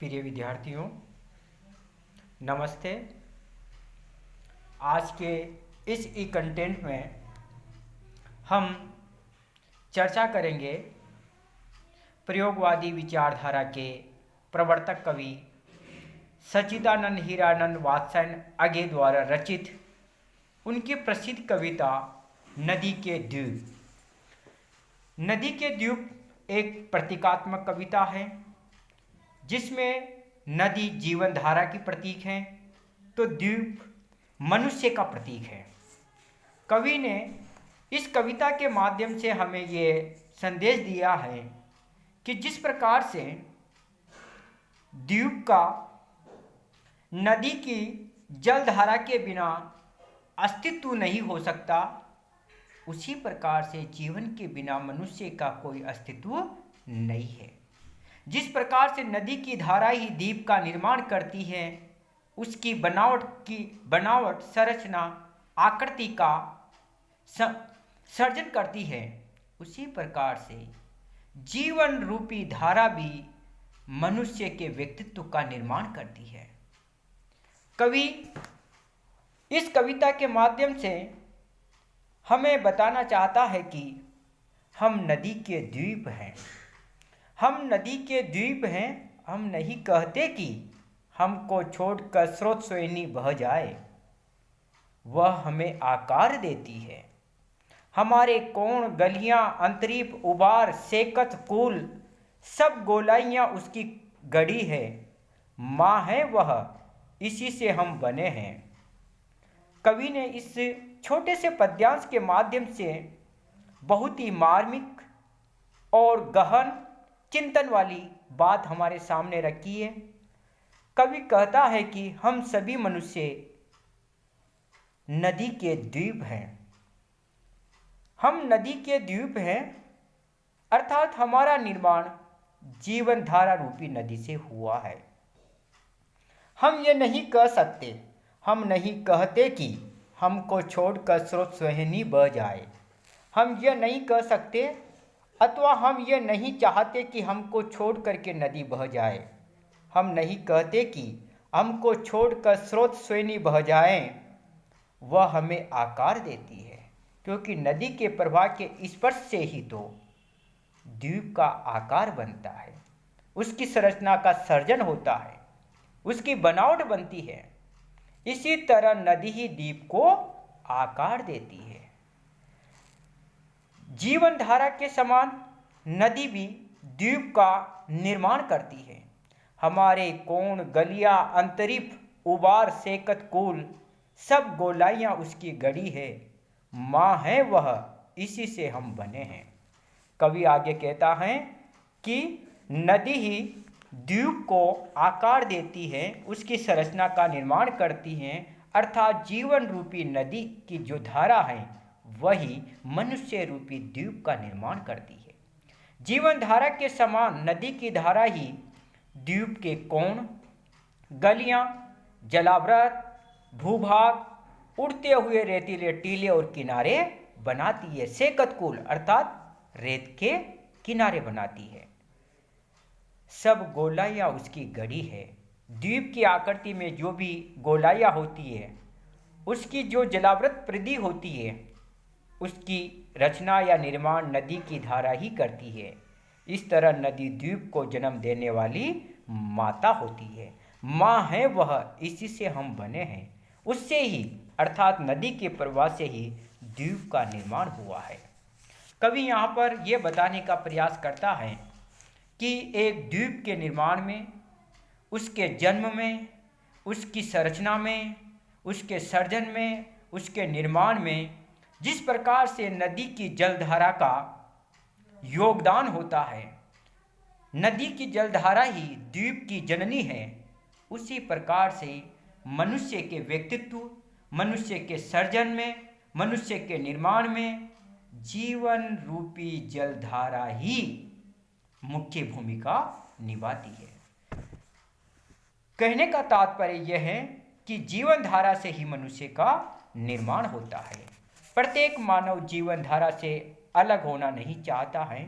प्रिय विद्यार्थियों, नमस्ते। आज के इस ई कंटेंट में हम चर्चा करेंगे प्रयोगवादी विचारधारा के प्रवर्तक कवि सच्चिदानंद हीरानंद वात्स्यायन अगे द्वारा रचित उनकी प्रसिद्ध कविता नदी के द्वीप। नदी के द्वीप एक प्रतीकात्मक कविता है जिसमें नदी जीवन धारा की प्रतीक है तो द्वीप मनुष्य का प्रतीक है। कवि ने इस कविता के माध्यम से हमें ये संदेश दिया है कि जिस प्रकार से द्वीप का नदी की जलधारा के बिना अस्तित्व नहीं हो सकता, उसी प्रकार से जीवन के बिना मनुष्य का कोई अस्तित्व नहीं है। जिस प्रकार से नदी की धारा ही द्वीप का निर्माण करती है, उसकी बनावट संरचना आकृति का सर्जन करती है, उसी प्रकार से जीवन रूपी धारा भी मनुष्य के व्यक्तित्व का निर्माण करती है। कवि इस कविता के माध्यम से हमें बताना चाहता है कि हम नदी के द्वीप हैं। हम नदी के द्वीप हैं। हम नहीं कहते कि हमको छोड़कर स्रोत सोइनी बह जाए, वह हमें आकार देती है। हमारे कोण गलियां अंतरीप उबार सेकत कूल सब गोलाइयां उसकी गढ़ी है। माँ है वह, इसी से हम बने हैं। कवि ने इस छोटे से पद्यांश के माध्यम से बहुत ही मार्मिक और गहन चिंतन वाली बात हमारे सामने रखी है। कवि कहता है कि हम सभी मनुष्य नदी के द्वीप हैं। हम नदी के द्वीप हैं, अर्थात हमारा निर्माण जीवन धारा रूपी नदी से हुआ है। हम ये नहीं कह सकते, हम नहीं कहते कि हमको छोड़कर स्रोत सोहिनी बह जाए। हम ये नहीं कह सकते अथवा हम ये नहीं चाहते कि हमको छोड़ करके नदी बह जाए। हम नहीं कहते कि हमको छोड़कर स्रोत सोहिनी बह जाए। वह हमें आकार देती है, क्योंकि नदी के प्रवाह के स्पर्श से ही तो द्वीप का आकार बनता है, उसकी संरचना का सर्जन होता है, उसकी बनावट बनती है। इसी तरह नदी ही द्वीप को आकार देती है। जीवन धारा के समान नदी भी द्वीप का निर्माण करती है। हमारे कोण गलियां अंतरिप उबार सेकत कूल सब गोलाइयां उसकी गढ़ी है। माँ है वह, इसी से हम बने हैं। कवि आगे कहता है कि नदी ही द्वीप को आकार देती है, उसकी संरचना का निर्माण करती है, अर्थात जीवन रूपी नदी की जो धारा है वही मनुष्य रूपी द्वीप का निर्माण करती है। जीवन धारा के समान नदी की धारा ही द्वीप के कोण गलियां जलावृत भूभाग उड़ते हुए रेतीले टीले और किनारे बनाती है। सेकतकुल अर्थात रेत के किनारे बनाती है। सब गोलाइयाँ उसकी गढ़ी है। द्वीप की आकृति में जो भी गोलाइयाँ होती है, उसकी जो जलावृत परिधि होती है, उसकी रचना या निर्माण नदी की धारा ही करती है। इस तरह नदी द्वीप को जन्म देने वाली माता होती है। माँ है वह, इसी से हम बने हैं। उससे ही अर्थात नदी के प्रवाह से ही द्वीप का निर्माण हुआ है। कवि यहाँ पर यह बताने का प्रयास करता है कि एक द्वीप के निर्माण में, उसके जन्म में, उसकी संरचना में, उसके सर्जन में, उसके निर्माण में जिस प्रकार से नदी की जलधारा का योगदान होता है, नदी की जलधारा ही द्वीप की जननी है, उसी प्रकार से मनुष्य के व्यक्तित्व, मनुष्य के सर्जन में, मनुष्य के निर्माण में जीवन रूपी जलधारा ही मुख्य भूमिका निभाती है। कहने का तात्पर्य यह है कि जीवन धारा से ही मनुष्य का निर्माण होता है। प्रत्येक मानव जीवन धारा से अलग होना नहीं चाहता है,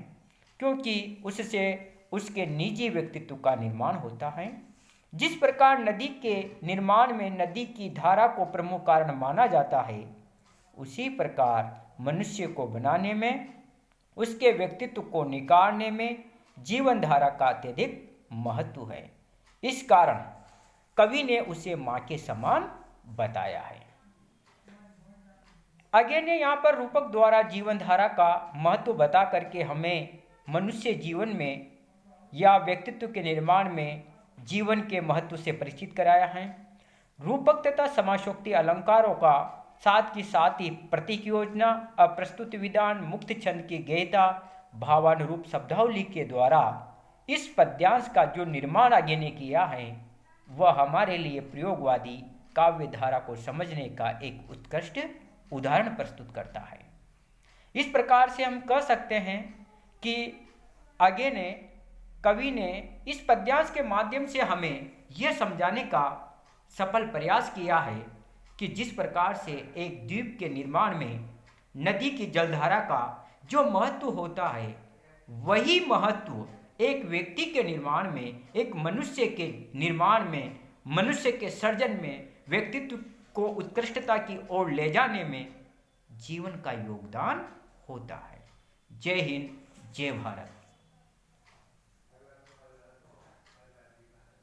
क्योंकि उससे उसके निजी व्यक्तित्व का निर्माण होता है। जिस प्रकार नदी के निर्माण में नदी की धारा को प्रमुख कारण माना जाता है, उसी प्रकार मनुष्य को बनाने में, उसके व्यक्तित्व को निखारने में जीवन धारा का अत्यधिक महत्व है। इस कारण कवि ने उसे माँ के समान बताया है। आगे ने यहाँ पर रूपक द्वारा जीवन धारा का महत्व बता करके हमें मनुष्य जीवन में या व्यक्तित्व के निर्माण में जीवन के महत्व से परिचित कराया है। रूपक तथा समासोक्ति अलंकारों का साथ ही प्रतीक योजना, अप्रस्तुत विधान, मुक्त छंद की गहता, भावानुरूप शब्दावली के द्वारा इस पद्यांश का जो निर्माण आगे ने किया है, वह हमारे लिए प्रयोगवादी काव्य धारा को समझने का एक उत्कृष्ट उदाहरण प्रस्तुत करता है। इस प्रकार से हम कह सकते हैं कि आगे ने कवि ने इस पद्यांश के माध्यम से हमें यह समझाने का सफल प्रयास किया है कि जिस प्रकार से एक द्वीप के निर्माण में नदी की जलधारा का जो महत्व होता है, वही महत्व एक व्यक्ति के निर्माण में, एक मनुष्य के निर्माण में, मनुष्य के सर्जन में, व्यक्तित्व को उत्कृष्टता की ओर ले जाने में जीवन का योगदान होता है। जय हिंद, जय भारत।